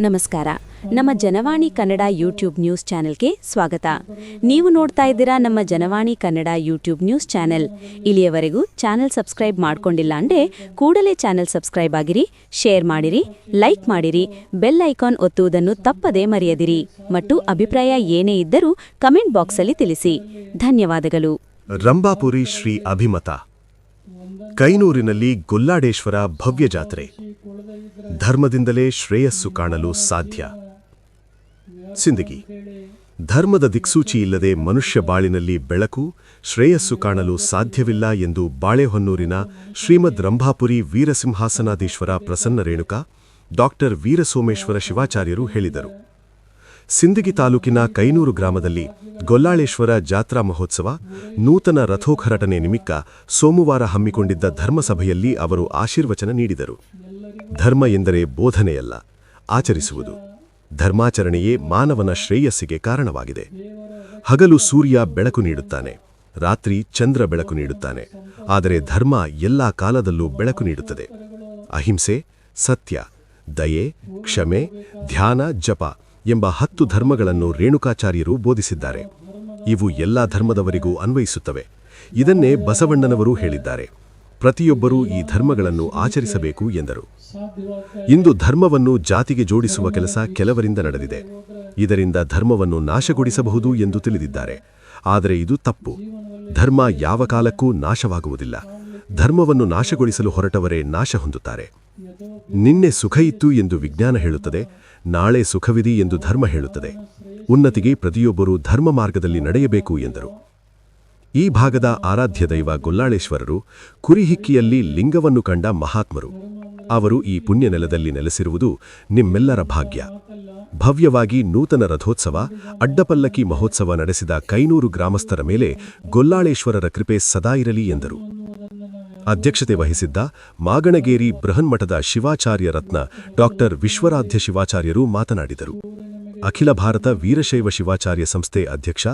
ನಮಸ್ಕಾರ. ನಮ್ಮ Janavani Kannada YouTube news ಚಾನೆಲ್ಗೆ ಸ್ವಾಗತ. ನೀವು ನೋಡ್ತಾ ಇದ್ದೀರಾ ನಮ್ಮ Janavani Kannada YouTube news channel. ಇಲ್ಲಿಯವರೆಗೂ ಚಾನೆಲ್ ಸಬ್ಸ್ಕ್ರೈಬ್ ಮಾಡ್ಕೊಂಡಿಲ್ಲ ಅಂದ್ರೆ ಕೂಡಲೇ ಚಾನೆಲ್ ಸಬ್ಸ್ಕ್ರೈಬ್ ಆಗಿರಿ, ಶೇರ್ ಮಾಡಿರಿ, ಲೈಕ್ ಮಾಡಿರಿ, ಬೆಲ್ ಐಕಾನ್ ಒತ್ತುವುದನ್ನು ತಪ್ಪದೇ ಮರೆಯದಿರಿ ಮತ್ತು ಅಭಿಪ್ರಾಯ ಏನೇ ಇದ್ದರೂ ಕಮೆಂಟ್ ಬಾಕ್ಸಲ್ಲಿ ತಿಳಿಸಿ. ಧನ್ಯವಾದಗಳು. ರಂಭಾಪುರಿ ಶ್ರೀ ಅಭಿಮತ. ಕೈನೂರಿನಲ್ಲಿ ಗೊಲ್ಲಾಡೇಶ್ವರ ಭವ್ಯ ಜಾತ್ರೆ. ಧರ್ಮದಿಂದಲೇ ಶ್ರೇಯಸ್ಸು ಕಾಣಲು ಸಾಧ್ಯ. ಸಿಂದಗಿ. ಧರ್ಮದ ದಿಕ್ಸೂಚಿ ಇಲ್ಲದೆ ಮನುಷ್ಯ ಬಾಳಿನಲ್ಲಿ ಬೆಳಕು, ಶ್ರೇಯಸ್ಸು ಕಾಣಲು ಸಾಧ್ಯವಿಲ್ಲ ಎಂದು ಬಾಳೆಹೊನ್ನೂರಿನ ಶ್ರೀಮದ್ ರಂಭಾಪುರಿ ವೀರಸಿಂಹಾಸನಾಧೀಶ್ವರ ಪ್ರಸನ್ನ ರೇಣುಕಾ ಡಾಕ್ಟರ್ ವೀರಸೋಮೇಶ್ವರ ಶಿವಾಚಾರ್ಯರು ಹೇಳಿದರು. ಸಿಂದಗಿ ತಾಲೂಕಿನ ಕೈನೂರು ಗ್ರಾಮದಲ್ಲಿ ಗೊಲ್ಲಾಳೇಶ್ವರ ಜಾತ್ರಾ ಮಹೋತ್ಸವ ನೂತನ ರಥೋಘರಟನೆ ನಿಮಿತ್ತ ಸೋಮವಾರ ಹಮ್ಮಿಕೊಂಡಿದ್ದ ಧರ್ಮಸಭೆಯಲ್ಲಿ ಅವರು ಆಶೀರ್ವಚನ ನೀಡಿದರು. ಧರ್ಮ ಎಂದರೆ ಬೋಧನೆಯಲ್ಲ, ಆಚರಿಸುವುದು. ಧರ್ಮಾಚರಣೆಯೇ ಮಾನವನ ಶ್ರೇಯಸ್ಸಿಗೆ ಕಾರಣವಾಗಿದೆ. ಹಗಲು ಸೂರ್ಯ ಬೆಳಕು ನೀಡುತ್ತಾನೆ, ರಾತ್ರಿ ಚಂದ್ರ ಬೆಳಕು ನೀಡುತ್ತಾನೆ. ಆದರೆ ಧರ್ಮ ಎಲ್ಲಾ ಕಾಲದಲ್ಲೂ ಬೆಳಕು ನೀಡುತ್ತದೆ. ಅಹಿಂಸೆ, ಸತ್ಯ, ದಯೆ, ಕ್ಷಮೆ, ಧ್ಯಾನ, ಜಪ ಎಂಬ 10 ಧರ್ಮಗಳನ್ನು ರೇಣುಕಾಚಾರ್ಯರು ಬೋಧಿಸಿದ್ದಾರೆ. ಇವು ಎಲ್ಲಾ ಧರ್ಮದವರಿಗೂ ಅನ್ವಯಿಸುತ್ತವೆ. ಇದನ್ನೇ ಬಸವಣ್ಣನವರು ಹೇಳಿದ್ದಾರೆ. ಪ್ರತಿಯೊಬ್ಬರೂ ಈ ಧರ್ಮಗಳನ್ನು ಆಚರಿಸಬೇಕು ಎಂದರು. ಇಂದು ಧರ್ಮವನ್ನು ಜಾತಿಗೆ ಜೋಡಿಸುವ ಕೆಲಸ ಕೆಲವರಿಂದ ನಡೆದಿದೆ. ಇದರಿಂದ ಧರ್ಮವನ್ನು ನಾಶಗೊಳಿಸಬಹುದು ಎಂದು ತಿಳಿದಿದ್ದಾರೆ. ಆದರೆ ಇದು ತಪ್ಪು. ಧರ್ಮ ಯಾವ ಕಾಲಕ್ಕೂ ನಾಶವಾಗುವುದಿಲ್ಲ. ಧರ್ಮವನ್ನು ನಾಶಗೊಳಿಸಲು ಹೊರಟವರೇ ನಾಶ ಹೊಂದುತ್ತಾರೆ. ನಿನ್ನೆ ಸುಖ ಇತ್ತು ಎಂದು ವಿಜ್ಞಾನ ಹೇಳುತ್ತದೆ, ನಾಳೆ ಸುಖವಿದೆ ಎಂದು ಧರ್ಮ ಹೇಳುತ್ತದೆ. ಉನ್ನತಿಗೆ ಪ್ರತಿಯೊಬ್ಬರೂ ಧರ್ಮ ಮಾರ್ಗದಲ್ಲಿ ನಡೆಯಬೇಕು ಎಂದರು. ಈ ಭಾಗದ ಆರಾಧ್ಯ ದೈವ ಗೊಲ್ಲಾಳೇಶ್ವರರು ಕುರಿಹಿಕ್ಕಿಯಲ್ಲಿ ಲಿಂಗವನ್ನು ಕಂಡ ಮಹಾತ್ಮರು. ಅವರು ಈ ಪುಣ್ಯ ನೆಲದಲ್ಲಿ ನೆಲೆಸಿರುವುದು ನಿಮ್ಮೆಲ್ಲರ ಭಾಗ್ಯ. ಭವ್ಯವಾಗಿ ನೂತನ ರಥೋತ್ಸವ, ಅಡ್ಡಪಲ್ಲಕ್ಕಿ ಮಹೋತ್ಸವ ನಡೆಸಿದ ಕೈನೂರು ಗ್ರಾಮಸ್ಥರ ಮೇಲೆ ಗೊಲ್ಲಾಳೇಶ್ವರರ ಕೃಪೆ ಸದಾ ಇರಲಿ ಎಂದರು. ಅಧ್ಯಕ್ಷತೆ ವಹಿಸಿದ್ದ ಮಾಗಣಗೇರಿ ಬೃಹನ್ಮಠದ ಶಿವಾಚಾರ್ಯ ರತ್ನ ಡಾಕ್ಟರ್ ವಿಶ್ವರಾಧ್ಯ ಶಿವಾಚಾರ್ಯರು ಮಾತನಾಡಿದರು. ಅಖಿಲ ಭಾರತ ವೀರಶೈವ ಶಿವಾಚಾರ್ಯ ಸಂಸ್ಥೆ ಅಧ್ಯಕ್ಷ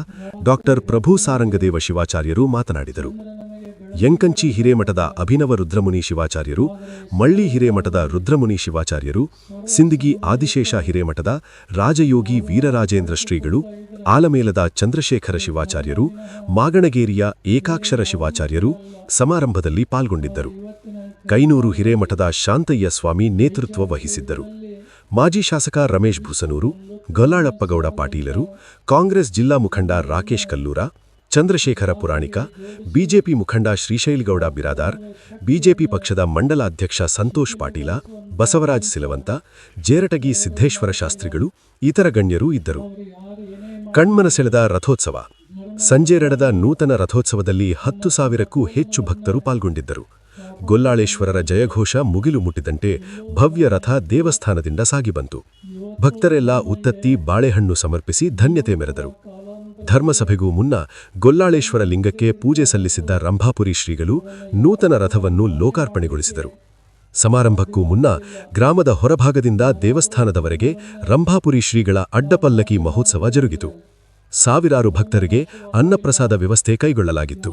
ಡಾಕ್ಟರ್ ಪ್ರಭು ಸಾರಂಗದೇವ ಶಿವಾಚಾರ್ಯರು ಮಾತನಾಡಿದರು. ಯಂಕಂಚಿ ಹಿರೇಮಠದ ಅಭಿನವ ರುದ್ರಮುನಿ ಶಿವಾಚಾರ್ಯರು, ಮಳ್ಳಿ ಹಿರೇಮಠದ ರುದ್ರಮುನಿ ಶಿವಾಚಾರ್ಯರು, ಸಿಂದಗಿ ಆದಿಶೇಷ ಹಿರೇಮಠದ ರಾಜಯೋಗಿ ವೀರರಾಜೇಂದ್ರ ಶ್ರೀಗಳು, ಆಲಮೇಲದ ಚಂದ್ರಶೇಖರ ಶಿವಾಚಾರ್ಯರು, ಮಾಗಣಗೇರಿಯ ಏಕಾಕ್ಷರ ಶಿವಾಚಾರ್ಯರು ಸಮಾರಂಭದಲ್ಲಿ ಪಾಲ್ಗೊಂಡಿದ್ದರು. ಕೈನೂರು ಹಿರೇಮಠದ ಶಾಂತಯ್ಯ ಸ್ವಾಮಿ ನೇತೃತ್ವ ವಹಿಸಿದ್ದರು. ಮಾಜಿ ಶಾಸಕ ರಮೇಶ್ ಭೂಸನೂರು, ಗೊಲ್ಲಾಳಪ್ಪಗೌಡ ಪಾಟೀಲರು, ಕಾಂಗ್ರೆಸ್ ಜಿಲ್ಲಾ ಮುಖಂಡ ರಾಕೇಶ್ ಕಲ್ಲೂರ, ಚಂದ್ರಶೇಖರ ಪುರಾಣಿಕ, ಬಿಜೆಪಿ ಮುಖಂಡ ಶ್ರೀಶೈಲಗೌಡ ಬಿರಾದಾರ್, ಬಿಜೆಪಿ ಪಕ್ಷದ ಮಂಡಲಾಧ್ಯಕ್ಷ ಸಂತೋಷ್ ಪಾಟೀಲ, ಬಸವರಾಜ್ ಸಿಲವಂತ, ಜೇರಟಗಿ ಸಿದ್ದೇಶ್ವರ ಶಾಸ್ತ್ರಿಗಳು, ಇತರ ಗಣ್ಯರು ಇದ್ದರು. ಕಣ್ಮನ ಸೆಳೆದ ರಥೋತ್ಸವ. ಸಂಜೆ ನಡೆದ ನೂತನ ರಥೋತ್ಸವದಲ್ಲಿ 10,000ಕ್ಕೂ ಹೆಚ್ಚು ಭಕ್ತರು ಪಾಲ್ಗೊಂಡಿದ್ದರು. ಗೊಲ್ಲಾಳೇಶ್ವರರ ಜಯಘೋಷ ಮುಗಿಲು ಮುಟ್ಟಿದಂತೆ ಭವ್ಯ ರಥ ದೇವಸ್ಥಾನದಿಂದ ಸಾಗಿಬಂತು. ಭಕ್ತರೆಲ್ಲ ಉತ್ತತ್ತಿ, ಬಾಳೆಹಣ್ಣು ಸಮರ್ಪಿಸಿ ಧನ್ಯತೆ ಮೆರೆದರು. ಧರ್ಮಸಭೆಗೂ ಮುನ್ನ ಗೊಲ್ಲಾಳೇಶ್ವರ ಲಿಂಗಕ್ಕೆ ಪೂಜೆ ಸಲ್ಲಿಸಿದ್ದ ರಂಭಾಪುರಿ ಶ್ರೀಗಳು ನೂತನ ರಥವನ್ನು ಲೋಕಾರ್ಪಣೆಗೊಳಿಸಿದರು. ಸಮಾರಂಭಕ್ಕೂ ಮುನ್ನ ಗ್ರಾಮದ ಹೊರಭಾಗದಿಂದ ದೇವಸ್ಥಾನದವರೆಗೆ ರಂಭಾಪುರಿ ಶ್ರೀಗಳ ಅಡ್ಡಪಲ್ಲಕ್ಕಿ ಮಹೋತ್ಸವ ಜರುಗಿತು. ಸಾವಿರಾರು ಭಕ್ತರಿಗೆ ಅನ್ನಪ್ರಸಾದ ವ್ಯವಸ್ಥೆ ಕೈಗೊಳ್ಳಲಾಗಿತ್ತು.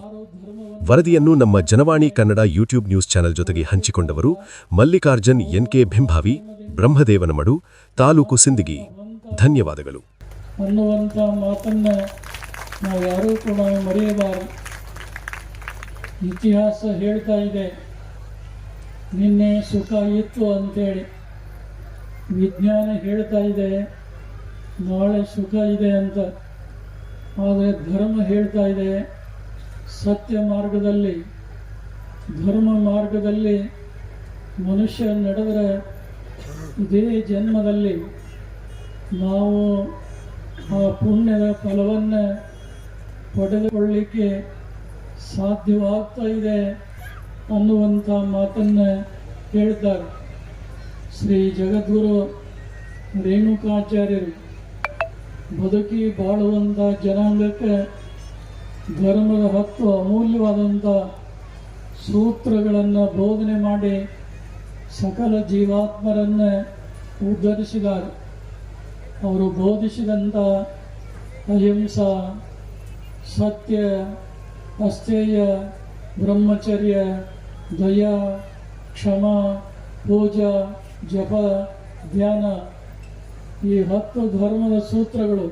ವರದಿಯನ್ನು ನಮ್ಮ Janavani Kannada YouTube news channel ಜೊತೆಗೆ ಹಂಚಿಕೊಂಡವರು ಮಲ್ಲಿಕಾರ್ಜುನ್ ಎನ್ಕೆ ಭೆಂಭಾವಿ, ಬ್ರಹ್ಮದೇವನಮಡು, ತಾಲೂಕು ಸಿಂದಗಿ. ಧನ್ಯವಾದಗಳು. ಅನ್ನುವಂಥ ಮಾತನ್ನ ನಾವು ಯಾರೂ ಕೂಡ ಮರೆಯಬಾರದು. ಇತಿಹಾಸ ಹೇಳ್ತಾ ಇದೆ, ನಿನ್ನೆ ಸುಖ ಇತ್ತು ಅಂತೇಳಿ. ವಿಜ್ಞಾನ ಹೇಳ್ತಾ ಇದೆ, ನಾಳೆ ಸುಖ ಇದೆ ಅಂತ. ಆದರೆ ಧರ್ಮ ಹೇಳ್ತಾ ಇದೆ, ಸತ್ಯ ಮಾರ್ಗದಲ್ಲಿ, ಧರ್ಮ ಮಾರ್ಗದಲ್ಲಿ ಮನುಷ್ಯ ನಡೆದರೆ ಇದೇ ಜನ್ಮದಲ್ಲಿ ನಾವು ಆ ಪುಣ್ಯದ ಫಲವನ್ನು ಪಡೆದುಕೊಳ್ಳಲಿಕ್ಕೆ ಸಾಧ್ಯವಾಗ್ತಾ ಇದೆ ಅನ್ನುವಂಥ ಮಾತನ್ನು ಹೇಳ್ತಾರೆ. ಶ್ರೀ ಜಗದ್ಗುರು ರೇಣುಕಾಚಾರ್ಯರು ಬದುಕಿ ಬಾಳುವಂಥ ಜನಾಂಗಕ್ಕೆ ಧರ್ಮದ 10 ಅಮೂಲ್ಯವಾದಂಥ ಸೂತ್ರಗಳನ್ನು ಬೋಧನೆ ಮಾಡಿ ಸಕಲ ಜೀವಾತ್ಮರನ್ನು ಉದ್ಧರಿಸಿದ್ದಾರೆ. ಅವರು ಬೋಧಿಸಿದಂಥ ಅಹಿಂಸಾ, ಸತ್ಯ, ಅಸ್ಥೇಯ, ಬ್ರಹ್ಮಚರ್ಯ, ದಯಾ, ಕ್ಷಮ, ಪೂಜಾ, ಜಪ, ಧ್ಯಾನ ಈ 10 ಧರ್ಮದ ಸೂತ್ರಗಳು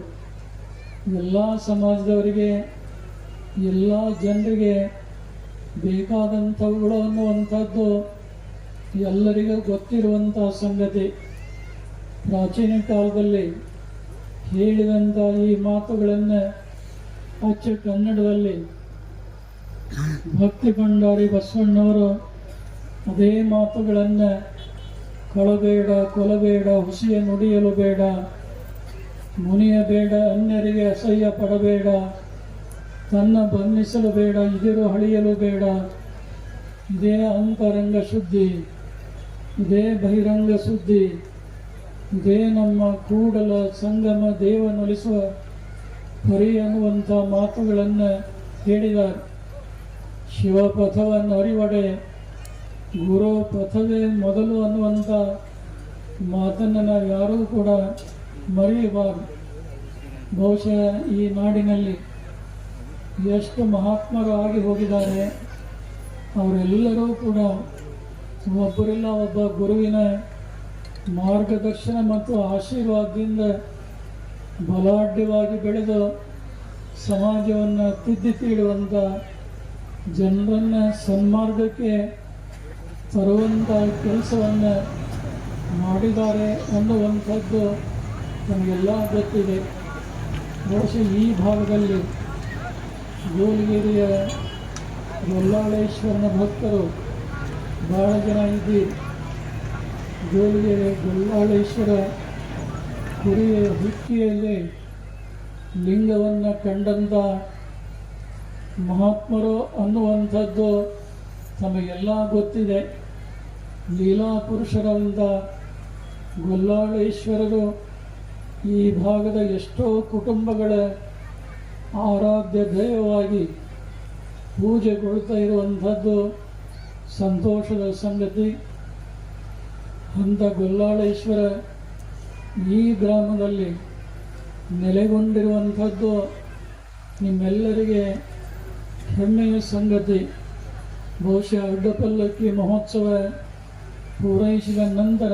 ಎಲ್ಲ ಸಮಾಜದವರಿಗೆ, ಎಲ್ಲ ಜನರಿಗೆ ಬೇಕಾದಂಥವುಗಳು ಅನ್ನುವಂಥದ್ದು ಎಲ್ಲರಿಗೂ ಗೊತ್ತಿರುವಂಥ ಸಂಗತಿ. ಪ್ರಾಚೀನ ಕಾಲದಲ್ಲಿ ಹೇಳಿದಂಥ ಈ ಮಾತುಗಳನ್ನು ಅಚ್ಚ ಕನ್ನಡದಲ್ಲಿ ಭಕ್ತಿ ಭಂಡಾರಿ ಬಸವಣ್ಣವರು ಅದೇ ಮಾತುಗಳನ್ನು ಕಳಬೇಡ, ಕೊಲಬೇಡ, ಹುಸಿಯ ನುಡಿಯಲು ಬೇಡ, ಮುನಿಯಬೇಡ, ಅನ್ಯರಿಗೆ ಅಸಹ್ಯ ಪಡಬೇಡ, ತನ್ನ ಬಂಧಿಸಲು ಬೇಡ, ಇದಿರು ಹಳಿಯಲು ಬೇಡ, ಇದೇ ಅಂತರಂಗ ಶುದ್ಧಿ, ಇದೇ ಬಹಿರಂಗ ಸುದ್ದಿ, ಇದೇ ನಮ್ಮ ಕೂಡಲ ಸಂಗಮ ದೇವನೊಲಿಸುವ ಪರಿ ಅನ್ನುವಂಥ ಮಾತುಗಳನ್ನು ಹೇಳಿದ್ದಾರೆ. ಶಿವಪಥವನ್ನು ಅರಿವಡೆ ಗುರು ಪಥವೇ ಮೊದಲು ಅನ್ನುವಂಥ ಮಾತನ್ನು ನಾವು ಯಾರೂ ಕೂಡ ಮರೆಯಬಾರದು. ಬಹುಶಃ ಈ ನಾಡಿನಲ್ಲಿ ಎಷ್ಟು ಮಹಾತ್ಮರು ಆಗಿ ಹೋಗಿದ್ದಾರೆ, ಅವರೆಲ್ಲರೂ ಕೂಡ ಒಬ್ಬರಿಲ್ಲ ಒಬ್ಬ ಗುರುವಿನ ಮಾರ್ಗದರ್ಶನ ಮತ್ತು ಆಶೀರ್ವಾದದಿಂದ ಬಲಾಢ್ಯವಾಗಿ ಬೆಳೆದು ಸಮಾಜವನ್ನು ತಿದ್ದಿ ತೀಡುವಂಥ, ಜನರನ್ನು ಸನ್ಮಾರ್ಗಕ್ಕೆ ತರುವಂಥ ಕೆಲಸವನ್ನು ಮಾಡಿದ್ದಾರೆ ಅನ್ನುವಂಥದ್ದು ನಮಗೆಲ್ಲ ಗೊತ್ತಿದೆ. ಬಹುಶಃ ಈ ಭಾಗದಲ್ಲಿ ಗೋಲ್ಗಿರಿಯ ಗೊಲ್ಲಾಳೇಶ್ವರನ ಭಕ್ತರು ಭಾಳ ಜನ ಇದ್ದೀರಿ. ಗೋಲ್ಗಿರಿ ಗೊಲ್ಲಾಳೇಶ್ವರ ಕುರಿಯ ಹುಕ್ಕಿಯಲ್ಲಿ ಲಿಂಗವನ್ನು ಕಂಡಂಥ ಮಹಾತ್ಮರು ಅನ್ನುವಂಥದ್ದು ತಮಗೆಲ್ಲ ಗೊತ್ತಿದೆ. ಲೀಲಾ ಪುರುಷರಂಥ ಗೊಲ್ಲಾಳೇಶ್ವರರು ಈ ಭಾಗದ ಎಷ್ಟೋ ಕುಟುಂಬಗಳ ಆರಾಧ್ಯ ದೈವವಾಗಿ ಪೂಜೆಗೊಳ್ತಾ ಇರುವಂಥದ್ದು ಸಂತೋಷದ ಸಂಗತಿ. ಅಂಥ ಗೊಲ್ಲಾಳೇಶ್ವರ ಈ ಗ್ರಾಮದಲ್ಲಿ ನೆಲೆಗೊಂಡಿರುವಂಥದ್ದು ನಿಮ್ಮೆಲ್ಲರಿಗೆ ಹೆಮ್ಮೆಯ ಸಂಗತಿ. ಬಹುಶಃ ಅಡ್ಡಪಲ್ಲಕ್ಕಿ ಮಹೋತ್ಸವ ಪೂರೈಸಿದ ನಂತರ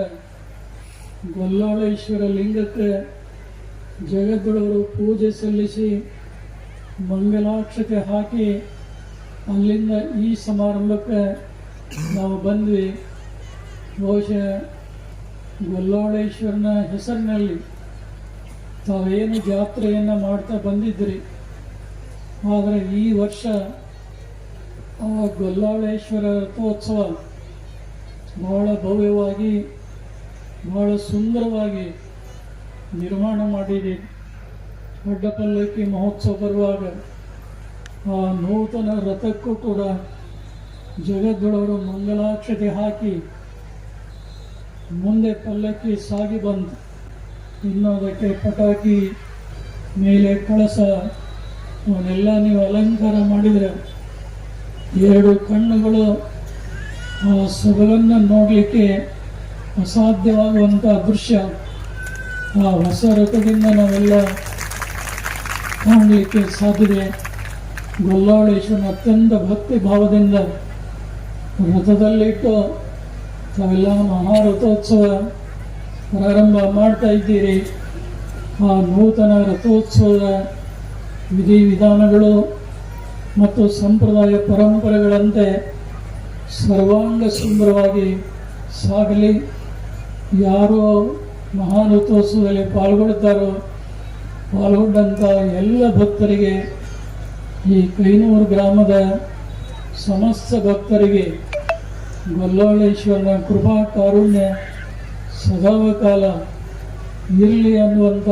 ಗೊಲ್ಲಾಳೇಶ್ವರ ಲಿಂಗಕ್ಕೆ ಜಗದ್ಗುರುವರು ಪೂಜೆ ಸಲ್ಲಿಸಿ ಮಂಗಲಾಕ್ಷತೆ ಹಾಕಿ ಅಲ್ಲಿಂದ ಈ ಸಮಾರಂಭಕ್ಕೆ ನಾವು ಬಂದ್ವಿ. ಬಹುಶಃ ಗೊಲ್ಲಾಳೇಶ್ವರನ ಹೆಸರಿನಲ್ಲಿ ತಾವೇನು ಜಾತ್ರೆಯನ್ನು ಮಾಡ್ತಾ ಬಂದಿದ್ರಿ, ಆದರೆ ಈ ವರ್ಷ ಆ ಗೊಲ್ಲಾಳೇಶ್ವರ ರಥೋತ್ಸವ ಬಹಳ ಭವ್ಯವಾಗಿ, ಬಹಳ ಸುಂದರವಾಗಿ ನಿರ್ಮಾಣ ಮಾಡಿದೆ. ಅಡ್ಡಪಲ್ಲಕ್ಕಿ ಮಹೋತ್ಸವ ಬರುವಾಗ ಆ ನೂತನ ರಥಕ್ಕೂ ಕೂಡ ಜಗದ್ಗುರುವರು ಮಂಗಲಾಕ್ಷತೆ ಹಾಕಿ ಮುಂದೆ ಪಲ್ಲಕ್ಕಿ ಸಾಗಿ ಬಂತು. ಇನ್ನು ಅದಕ್ಕೆ ಪಟಾಕಿ ಮೇಲೆ ಕಳಸ ಅವನ್ನೆಲ್ಲ ನೀವು ಅಲಂಕಾರ ಮಾಡಿದರೆ 2 ಕಣ್ಣುಗಳು ಆ ಸೊಗಲನ್ನು ನೋಡಲಿಕ್ಕೆ ಅಸಾಧ್ಯವಾಗುವಂಥ ದೃಶ್ಯ ಆ ಹೊಸ ರಥದಿಂದ ನಾವೆಲ್ಲ ಕಾಣಲಿಕ್ಕೆ ಸಾಧ್ಯತೆ. ಗೊಲ್ಲಾಳೇಶ್ವರನ ಅತ್ಯಂತ ಭಕ್ತಿ ಭಾವದಿಂದ ರಥದಲ್ಲಿಟ್ಟು ತಾವೆಲ್ಲ ಮಹಾರಥೋತ್ಸವ ಪ್ರಾರಂಭ ಮಾಡ್ತಾ ಇದ್ದೀರಿ. ಆ ನೂತನ ರಥೋತ್ಸವದ ವಿಧಿವಿಧಾನಗಳು ಮತ್ತು ಸಂಪ್ರದಾಯ ಪರಂಪರೆಗಳಂತೆ ಸರ್ವಾಂಗ ಸುಂದರವಾಗಿ ಸಾಗಲಿ. ಯಾರು ಮಹಾರಥೋತ್ಸವದಲ್ಲಿ ಪಾಲ್ಗೊಳ್ತಾರೋ ಪಾಲ್ಗೊಂಡಂಥ ಎಲ್ಲ ಭಕ್ತರಿಗೆ, ಈ ಕೈನೂರು ಗ್ರಾಮದ ಸಮಸ್ತ ಭಕ್ತರಿಗೆ ಗೊಲ್ಲಾಳೇಶ್ವರನ ಕೃಪಾ ಕಾರುಣ್ಯ ಸದಾಕಾಲ ಇರಲಿ ಅನ್ನುವಂಥ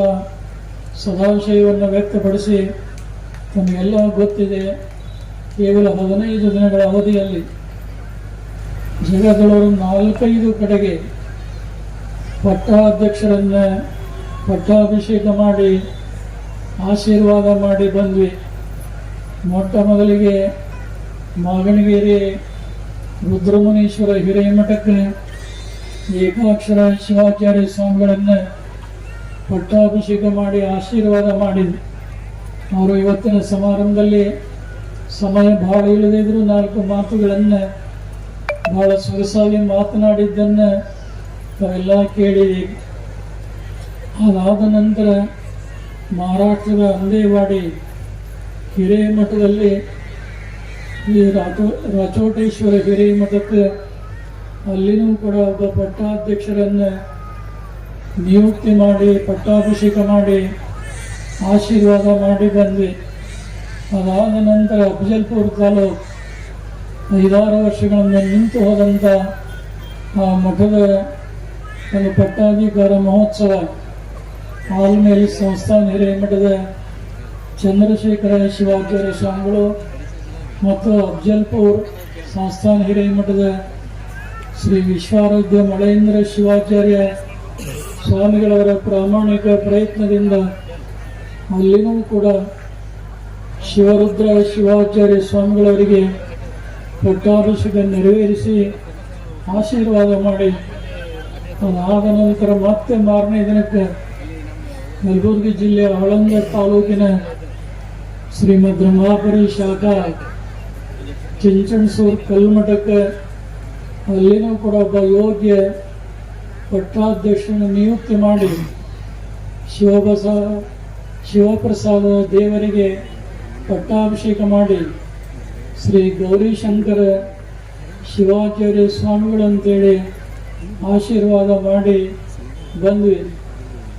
ಸದಾಶಯವನ್ನು ವ್ಯಕ್ತಪಡಿಸಿ, ತಮಗೆಲ್ಲ ಗೊತ್ತಿದೆ ಕೇವಲ 15 ದಿನಗಳ ಅವಧಿಯಲ್ಲಿ ಜಗದ್ಗುರುವರು 4-5 ಕಡೆಗೆ ಪಟ್ಟಾಧ್ಯಕ್ಷರನ್ನು ಪಟ್ಟಾಭಿಷೇಕ ಮಾಡಿ ಆಶೀರ್ವಾದ ಮಾಡಿ ಬಂದ್ವಿ. ಮೊಟ್ಟ ಮೊದಲಿಗೆ ಮಾಗಣಗೆರೆ ರುದ್ರಮುನೀಶ್ವರ ಹಿರೇಮಠಕ್ಕೆ ಏಕಾಕ್ಷರ ಶಿವಾಚಾರ್ಯ ಸ್ವಾಮಿಗಳನ್ನು ಪಟ್ಟಾಭಿಷೇಕ ಮಾಡಿ ಆಶೀರ್ವಾದ ಮಾಡಿದ್ರು. ಅವರು ಇವತ್ತಿನ ಸಮಾರಂಭದಲ್ಲಿ ಸಮಯ ಭಾಳ ಇಲ್ಲದಿದ್ದರೂ 4 ಮಾತುಗಳನ್ನು ಭಾಳ ಸೊಗಸಾಗಿ ಮಾತನಾಡಿದ್ದನ್ನು ತಾವೆಲ್ಲ ಕೇಳಿದ್ದೀವಿ. ಅದಾದ ನಂತರ ಮಹಾರಾಷ್ಟ್ರದ ಅಂದೇವಾಡಿ ಹಿರೇಮಠದಲ್ಲಿ ಈ ರಾಚೋಟೇಶ್ವರ ಹಿರೇಮಠಕ್ಕೆ ಅಲ್ಲಿನೂ ಕೂಡ ಒಬ್ಬ ಪಟ್ಟಾಧ್ಯಕ್ಷರನ್ನು ನಿಯುಕ್ತಿ ಮಾಡಿ ಪಟ್ಟಾಭಿಷೇಕ ಮಾಡಿ ಆಶೀರ್ವಾದ ಮಾಡಿ ಬಂದ್ವಿ. ಅದಾದ ನಂತರ ಅಫಜಲ್ಪುರ ತಾಲೂಕು 5-6 ವರ್ಷಗಳಿಂದ ನಿಂತು ಹೋದಂಥ ಆ ಮಠದ ಒಂದು ಪಟ್ಟಾಧಿಕಾರ ಮಹೋತ್ಸವ ಆಲ್ಮೇಲೆ ಸಂಸ್ಥಾನ ಹಿರೇಮಠದ ಚಂದ್ರಶೇಖರ ಶಿವಾಚಾರ್ಯ ಸ್ವಾಮಿಗಳು ಮತ್ತು ಅಫಜಲ್ಪುರ್ ಸಂಸ್ಥಾನ ಹಿರೇಮಠದ ಶ್ರೀ ವಿಶ್ವಾರಾಧ್ಯ ಮಳೇಂದ್ರ ಶಿವಾಚಾರ್ಯ ಸ್ವಾಮಿಗಳವರ ಪ್ರಾಮಾಣಿಕ ಪ್ರಯತ್ನದಿಂದ ಅಲ್ಲಿನೂ ಕೂಡ ಶಿವರುದ್ರ ಶಿವಾಚಾರ್ಯ ಸ್ವಾಮಿಗಳವರಿಗೆ ಪಟ್ಟಾಭಿಷೇಕ ನೆರವೇರಿಸಿ ಆಶೀರ್ವಾದ ಮಾಡಿ ಅದಾದ ನಂತರ ಮತ್ತೆ ಮಾರನೇ ದಿನಕ್ಕೆ ಕಲಬುರಗಿ ಜಿಲ್ಲೆಯ ಆಳಂದ ತಾಲೂಕಿನ ಶ್ರೀಮದ್ ರಮಾಪುರಿ ಶಾಖಾ ಚಿಂಚಣಸೂರು ಕಲ್ಮಠಕ್ಕೆ ಅಲ್ಲಿನೂ ಕೂಡ ಒಬ್ಬ ಯೋಗ್ಯ ಪಟ್ಟಾಧ್ಯಕ್ಷನ ನಿಯುಕ್ತಿ ಮಾಡಿ ಶಿವಪ್ರಸಾದ ದೇವರಿಗೆ ಪಟ್ಟಾಭಿಷೇಕ ಮಾಡಿ ಶ್ರೀ ಗೌರಿಶಂಕರ ಶಿವಾಚಾರ್ಯ ಸ್ವಾಮಿಗಳಂತೇಳಿ ಆಶೀರ್ವಾದ ಮಾಡಿ ಬಂದ್ವಿ.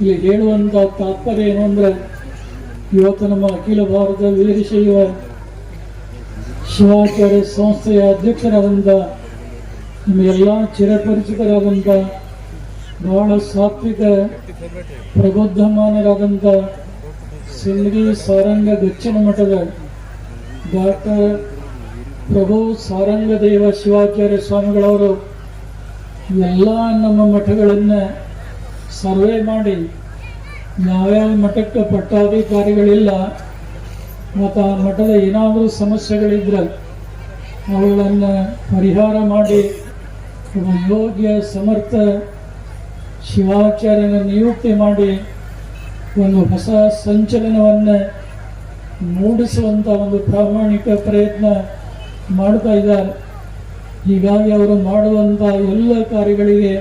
ಇಲ್ಲಿ ಹೇಳುವಂಥ ತಾತ್ಪರ್ಯ ಏನು ಅಂದರೆ, ಇವತ್ತು ನಮ್ಮ ಅಖಿಲ ಭಾರತ ವೀರಶೈವ ಶಿವಾಚಾರ್ಯ ಸಂಸ್ಥೆಯ ಅಧ್ಯಕ್ಷರಾದಂಥ ನಿಮಗೆಲ್ಲ ಚಿರಪರಿಚಿತರಾದಂಥ ಬಹಳ ಸಾತ್ವಿಕ ಪ್ರಬುದ್ಧಮಾನರಾದಂಥ ಸಿಂದಗಿ ಸಾರಂಗ ಗಚ್ಚನ ಮಠದ ಡಾಕ್ಟರ್ ಪ್ರಭು ಸಾರಂಗದೇವ ಶಿವಾಚಾರ್ಯ ಸ್ವಾಮಿಗಳವರು ಎಲ್ಲ ನಮ್ಮ ಮಠಗಳನ್ನು ಸರ್ವೆ ಮಾಡಿ ಯಾವ್ಯಾವ ಮಠಕ್ಕೆ ಪಟ್ಟಾಧಿಕಾರಿಗಳಿಲ್ಲ ಮತ್ತು ಆ ಮಠದ ಏನಾದರೂ ಸಮಸ್ಯೆಗಳಿದ್ರೆ ಅವುಗಳನ್ನು ಪರಿಹಾರ ಮಾಡಿ ಒಬ್ಬ ಯೋಗ್ಯ ಸಮರ್ಥ ಶಿವಾಚಾರ್ಯನ ನಿಯುಕ್ತಿ ಮಾಡಿ ಒಂದು ಹೊಸ ಸಂಚಲನವನ್ನು ಮೂಡಿಸುವಂಥ ಒಂದು ಪ್ರಾಮಾಣಿಕ ಪ್ರಯತ್ನ ಮಾಡ್ತಾ ಇದ್ದಾರೆ. ಹೀಗಾಗಿ ಅವರು ಮಾಡುವಂಥ ಎಲ್ಲ ಕಾರ್ಯಗಳಿಗೆ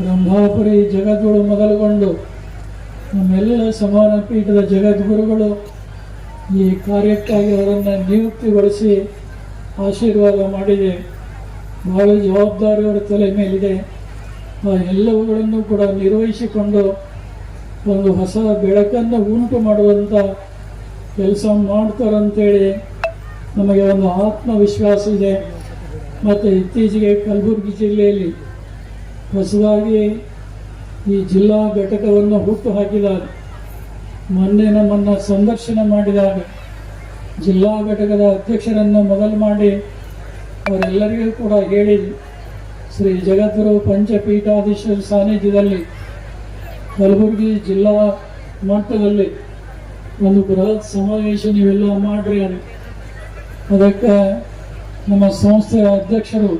ರಂಭಾಪುರಿ ಜಗದ್ಗುರು ಮೊದಲುಗೊಂಡು ನಮ್ಮೆಲ್ಲ ಸಮಾನ ಪೀಠದ ಜಗದ್ಗುರುಗಳು ಈ ಕಾರ್ಯಕ್ಕಾಗಿ ಅವರನ್ನು ನಿಯುಕ್ತಿಗೊಳಿಸಿ ಆಶೀರ್ವಾದ ಮಾಡಿದೆ. ಬಹಳ ಜವಾಬ್ದಾರಿ ಅವರ ತಲೆ ಮೇಲಿದೆ. ಆ ಎಲ್ಲವುಗಳನ್ನು ಕೂಡ ನಿರ್ವಹಿಸಿಕೊಂಡು ಒಂದು ಹೊಸ ಬೆಳಕನ್ನು ಉಂಟು ಮಾಡುವಂಥ ಕೆಲಸ ಮಾಡ್ತಾರಂತೇಳಿ ನಮಗೆ ಒಂದು ಆತ್ಮವಿಶ್ವಾಸ ಇದೆ. ಮತ್ತು ಇತ್ತೀಚೆಗೆ ಕಲಬುರಗಿ ಜಿಲ್ಲೆಯಲ್ಲಿ ಹೊಸದಾಗಿ ಈ ಜಿಲ್ಲಾ ಘಟಕವನ್ನು ಹುಟ್ಟು ಹಾಕಿದ್ದಾರೆ. ಮೊನ್ನೆ ನಮ್ಮನ್ನು ಸಂದರ್ಶನ ಮಾಡಿದಾಗ ಜಿಲ್ಲಾ ಘಟಕದ ಅಧ್ಯಕ್ಷರನ್ನು ಮೊದಲು ಮಾಡಿ ಅವರೆಲ್ಲರಿಗೂ ಕೂಡ ಹೇಳಿ ಶ್ರೀ ಜಗದ್ಗುರು ಪಂಚಪೀಠಾಧೀಶರ ಸಾನ್ನಿಧ್ಯದಲ್ಲಿ ಕಲಬುರಗಿ ಜಿಲ್ಲಾ ಮಟ್ಟದಲ್ಲಿ ಒಂದು ಬೃಹತ್ ಸಮಾವೇಶ ನೀವೆಲ್ಲ ಮಾಡ್ರಿ. ಅದಕ್ಕೆ ನಮ್ಮ ಸಂಸ್ಥೆಯ ಅಧ್ಯಕ್ಷರು